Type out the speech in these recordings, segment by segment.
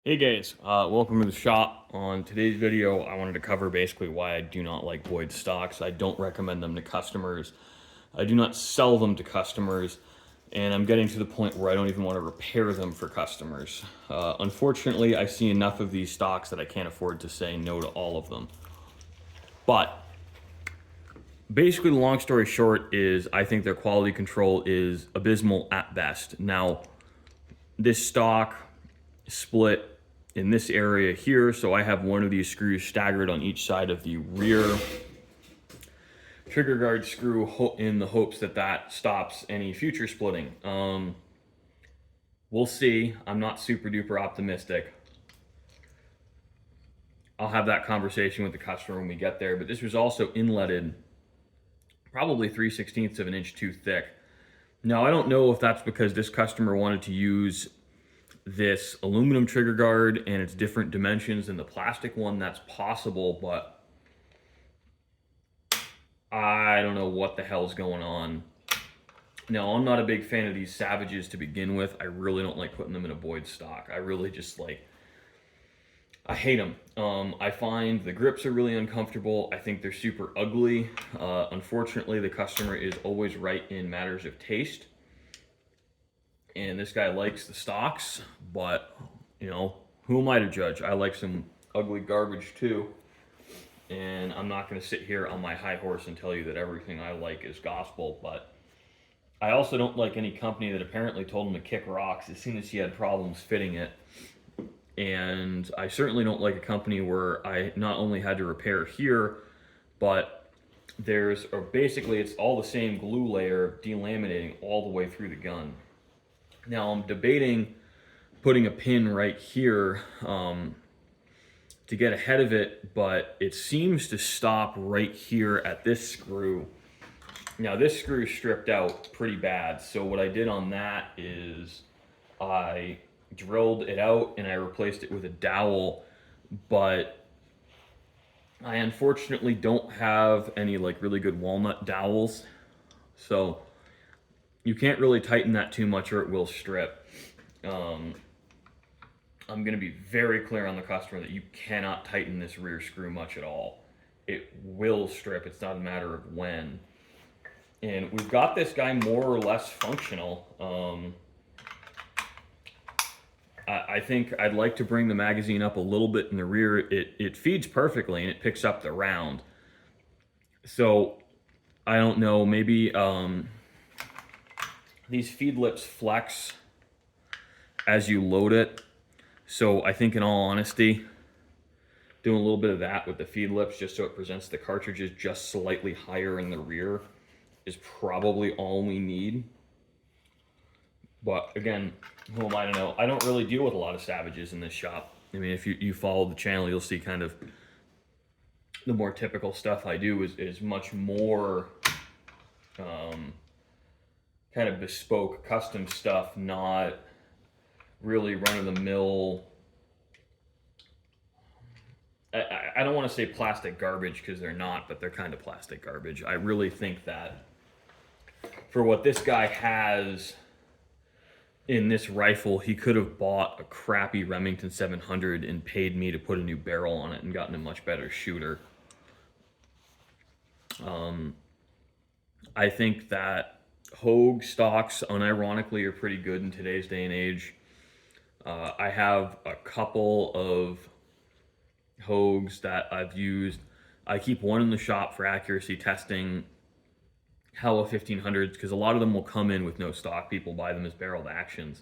Hey guys, welcome to the shop. On today's video, I wanted to cover basically why I do not like void stocks. I don't recommend them to customers. I do not sell them to customers, and I'm getting to the point where I don't even want to repair them for customers. Unfortunately, I see enough of these stocks that I can't afford to say no to all of them. But basically, the long story short is I think their quality control is abysmal at best. Now, this stock split in this area here, so I have one of these screws staggered on each side of the rear trigger guard screw in the hopes that that stops any future splitting. We'll see. I'm not super duper optimistic. I'll have that conversation with the customer when we get there, but this was also inletted probably 3/16 of an inch too thick. Now, I don't know if that's because this customer wanted to use this aluminum trigger guard and it's different dimensions than the plastic one. That's possible, but I don't know what the hell's going on. Now, I'm not a big fan of these Savages to begin with. I really don't like putting them in a void stock. I really just I hate them. I find the grips are really uncomfortable. I think they're super ugly. Unfortunately, the customer is always right in matters of taste. And this guy likes the stocks, but, you know, who am I to judge? I like some ugly garbage too. And I'm not going to sit here on my high horse and tell you that everything I like is gospel, but I also don't like any company that apparently told him to kick rocks as soon as he had problems fitting it. And I certainly don't like a company where I not only had to repair here, but basically it's all the same glue layer delaminating all the way through the gun. Now I'm debating putting a pin right here to get ahead of it, but it seems to stop right here at this screw. Now this screw is stripped out pretty bad, so what I did on that is I drilled it out and I replaced it with a dowel, but I unfortunately don't have any really good walnut dowels, so you can't really tighten that too much or it will strip. I'm going to be very clear on the customer that you cannot tighten this rear screw much at all. It will strip. It's not a matter of when. And we've got this guy more or less functional. I think I'd like to bring the magazine up a little bit in the rear. It feeds perfectly and it picks up the round. So I don't know, maybe these feed lips flex as you load it. So I think in all honesty, doing a little bit of that with the feed lips just so it presents the cartridges just slightly higher in the rear is probably all we need. But again, who am I to know? I don't really deal with a lot of Savages in this shop. I mean, if you follow the channel, you'll see kind of the more typical stuff I do is much more kind of bespoke, custom stuff, not really run-of-the-mill. I don't want to say plastic garbage because they're not, but they're kind of plastic garbage. I really think that for what this guy has in this rifle, he could have bought a crappy Remington 700 and paid me to put a new barrel on it and gotten a much better shooter. I think that Hogue stocks, unironically, are pretty good in today's day and age. I have a couple of Hogues that I've used. I keep one in the shop for accuracy testing Hella 1500s because a lot of them will come in with no stock. People buy them as barreled actions.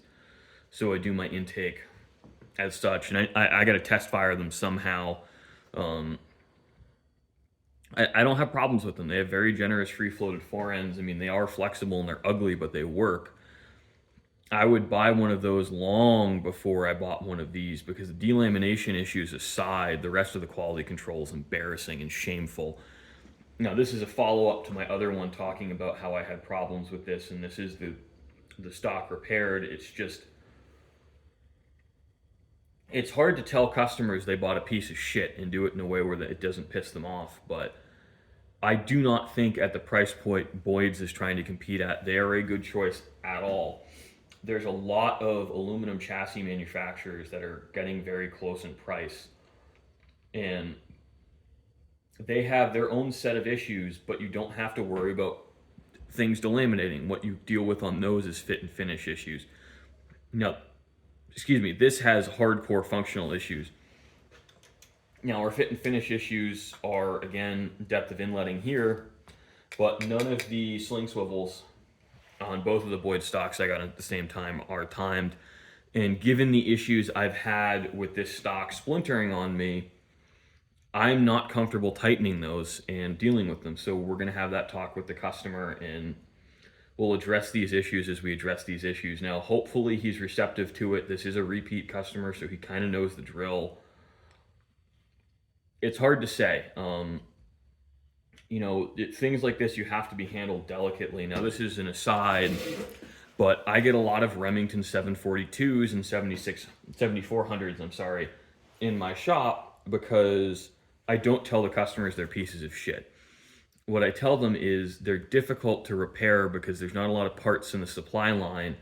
So I do my intake as such, and I got to test fire them somehow. I don't have problems with them. They have very generous free floated forends. I mean, they are flexible and they're ugly, but they work. I would buy one of those long before I bought one of these because the delamination issues aside, the rest of the quality control is embarrassing and shameful. Now, this is a follow-up to my other one talking about how I had problems with this, and this is the stock repaired. It's hard to tell customers they bought a piece of shit and do it in a way where it doesn't piss them off, but I do not think at the price point Boyd's is trying to compete at, they are a good choice at all. there's a lot of aluminum chassis manufacturers that are getting very close in price, and they have their own set of issues, but you don't have to worry about things delaminating. What you deal with on those is fit and finish issues. Now, excuse me, this has hardcore functional issues. Now, our fit and finish issues are, again, depth of inletting here, but none of the sling swivels on both of the Boyd stocks I got at the same time are timed. And given the issues I've had with this stock splintering on me, I'm not comfortable tightening those and dealing with them. So we're going to have that talk with the customer, and we'll address these issues as we address these issues. Now, hopefully he's receptive to it. This is a repeat customer, so he kind of knows the drill. It's hard to say. Things like this, you have to be handled delicately. Now, this is an aside, but I get a lot of Remington 742s and 7400s, in my shop because I don't tell the customers they're pieces of shit. What I tell them is they're difficult to repair because there's not a lot of parts in the supply line.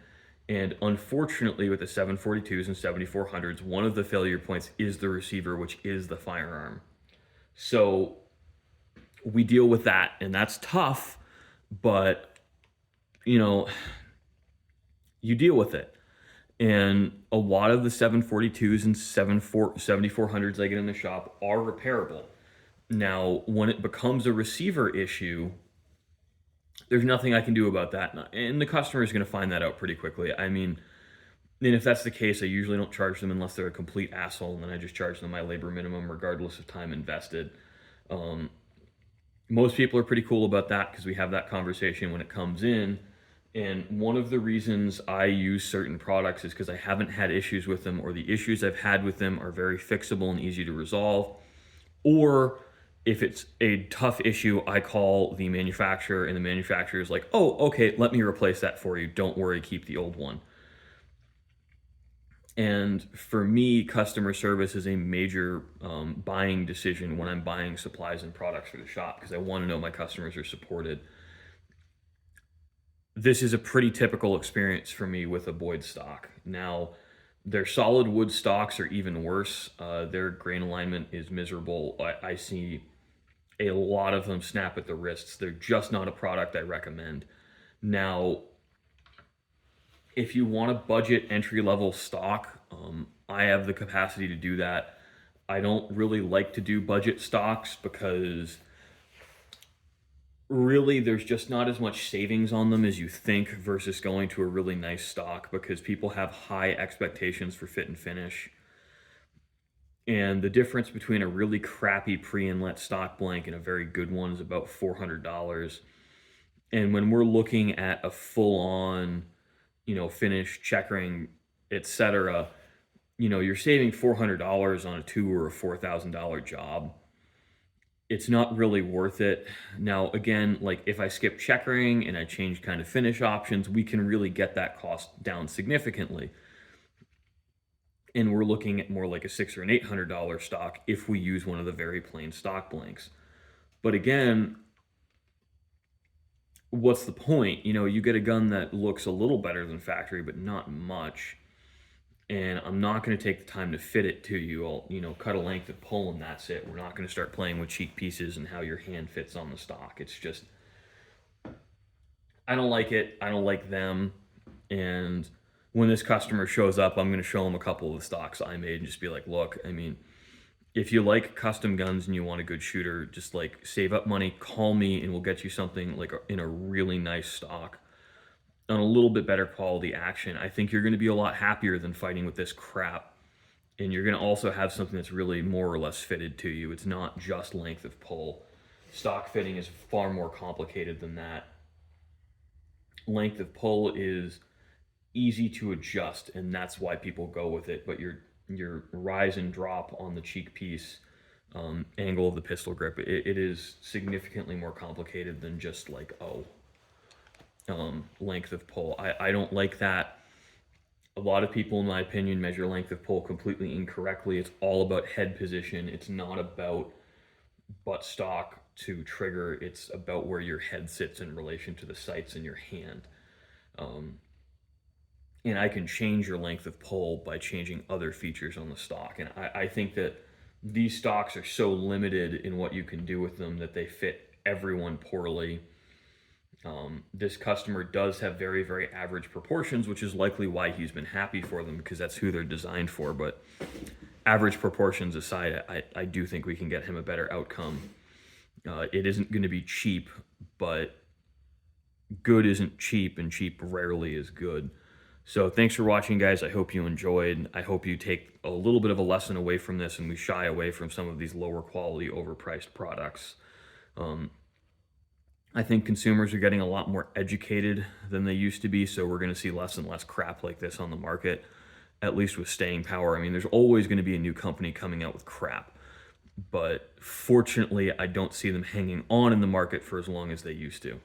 And unfortunately, with the 742s and 7400s, one of the failure points is the receiver, which is the firearm. So we deal with that, and that's tough, but you deal with it. And a lot of the 742s and 7400s I get in the shop are repairable. Now, when it becomes a receiver issue, there's nothing I can do about that. And the customer is going to find that out pretty quickly. I mean, and if that's the case, I usually don't charge them unless they're a complete asshole, and then I just charge them my labor minimum regardless of time invested. Most people are pretty cool about that because we have that conversation when it comes in. And one of the reasons I use certain products is because I haven't had issues with them, or the issues I've had with them are very fixable and easy to resolve. Or if it's a tough issue, I call the manufacturer, and the manufacturer is like, oh, okay, let me replace that for you. Don't worry, keep the old one. And for me, customer service is a major buying decision when I'm buying supplies and products for the shop, because I want to know my customers are supported. This is a pretty typical experience for me with a Boyd stock. Now, their solid wood stocks are even worse. Their grain alignment is miserable. I see a lot of them snap at the wrists. They're just not a product I recommend. Now, if you want a budget entry-level stock, I have the capacity to do that. I don't really like to do budget stocks because really there's just not as much savings on them as you think versus going to a really nice stock, because people have high expectations for fit and finish. And the difference between a really crappy pre-inlet stock blank and a very good one is about $400. And when we're looking at a full-on finish, checkering, etc., you're saving $400 on a $2,000 or a $4,000 job. It's not really worth it. Now, again, like if I skip checkering and I change kind of finish options, we can really get that cost down significantly. And we're looking at more like a $600 or an $800 stock if we use one of the very plain stock blanks. But again, what's the point? You get a gun that looks a little better than factory, but not much. And I'm not going to take the time to fit it to you. I'll, cut a length of pull and that's it. We're not going to start playing with cheek pieces and how your hand fits on the stock. It's just, I don't like it. I don't like them. And when this customer shows up, I'm going to show them a couple of the stocks I made and just be like, look, I mean, if you like custom guns and you want a good shooter, just like save up money, call me, and we'll get you something like in a really nice stock on a little bit better quality action. I think you're going to be a lot happier than fighting with this crap. And you're going to also have something that's really more or less fitted to you. It's not just length of pull. Stock fitting is far more complicated than that. Length of pull is easy to adjust, and that's why people go with it. But your rise and drop on the cheek piece, angle of the pistol grip, it is significantly more complicated than just like, length of pull. I don't like that. A lot of people, in my opinion, measure length of pull completely incorrectly. It's all about head position. It's not about buttstock to trigger. It's about where your head sits in relation to the sights in your hand. and I can change your length of pull by changing other features on the stock. And I think that these stocks are so limited in what you can do with them that they fit everyone poorly. This customer does have very, very average proportions, which is likely why he's been happy for them, because that's who they're designed for. But average proportions aside, I do think we can get him a better outcome. It isn't going to be cheap, but good isn't cheap, and cheap rarely is good. So thanks for watching, guys. I hope you enjoyed. I hope you take a little bit of a lesson away from this, and we shy away from some of these lower quality, overpriced products. I think consumers are getting a lot more educated than they used to be, so we're going to see less and less crap like this on the market, at least with staying power. I mean, there's always going to be a new company coming out with crap, but fortunately, I don't see them hanging on in the market for as long as they used to.